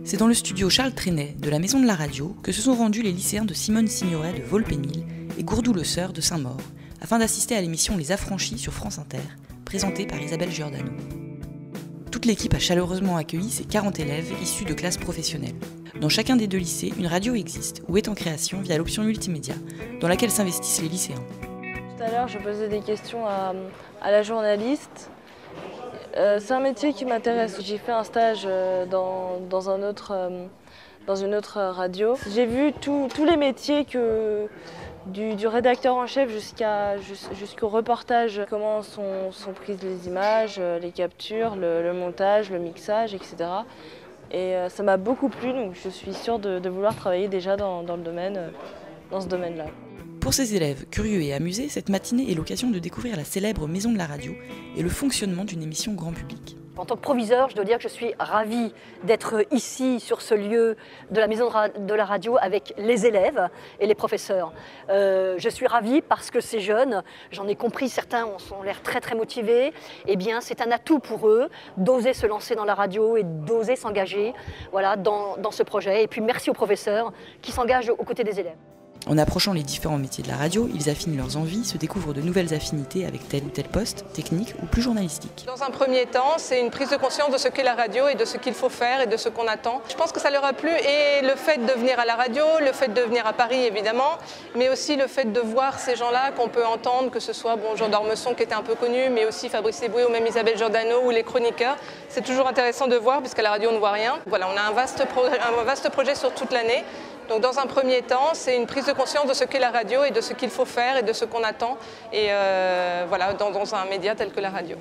C'est dans le studio Charles Trenet de la Maison de la Radio que se sont rendus les lycéens de Simone Signoret de Volpénil et Gourdou-Le Sœur de Saint-Maur afin d'assister à l'émission Les Affranchis sur France Inter, présentée par Isabelle Giordano. Toute l'équipe a chaleureusement accueilli ces 40 élèves issus de classes professionnelles. Dans chacun des deux lycées, une radio existe ou est en création via l'option multimédia, dans laquelle s'investissent les lycéens. Tout à l'heure, je posais des questions à la journaliste. C'est un métier qui m'intéresse. J'ai fait un stage dans une autre radio. J'ai vu tous les métiers du rédacteur en chef jusqu'au reportage, comment sont prises les images, les captures, le montage, le mixage, etc. Et ça m'a beaucoup plu, donc je suis sûre de vouloir travailler déjà dans ce domaine-là. Pour ces élèves curieux et amusés, cette matinée est l'occasion de découvrir la célèbre Maison de la Radio et le fonctionnement d'une émission grand public. En tant que proviseur, je dois dire que je suis ravie d'être ici, sur ce lieu de la Maison de la Radio, avec les élèves et les professeurs. Je suis ravie parce que ces jeunes, j'en ai compris, certains ont l'air très très motivés. Eh bien, c'est un atout pour eux d'oser se lancer dans la radio et d'oser s'engager dans ce projet. Et puis merci aux professeurs qui s'engagent aux côtés des élèves. En approchant les différents métiers de la radio, ils affinent leurs envies, se découvrent de nouvelles affinités avec tel ou tel poste, technique ou plus journalistique. Dans un premier temps, c'est une prise de conscience de ce qu'est la radio et de ce qu'il faut faire et de ce qu'on attend. Je pense que ça leur a plu et le fait de venir à la radio, le fait de venir à Paris évidemment, mais aussi le fait de voir ces gens-là qu'on peut entendre, que ce soit Jean d'Ormesson qui était un peu connu, mais aussi Fabrice Eboué ou même Isabelle Giordano ou les chroniqueurs. C'est toujours intéressant de voir puisqu'à la radio on ne voit rien. Voilà, on a un vaste projet sur toute l'année. Donc dans un premier temps, c'est une prise de conscience de ce qu'est la radio et de ce qu'il faut faire et de ce qu'on attend dans un média tel que la radio.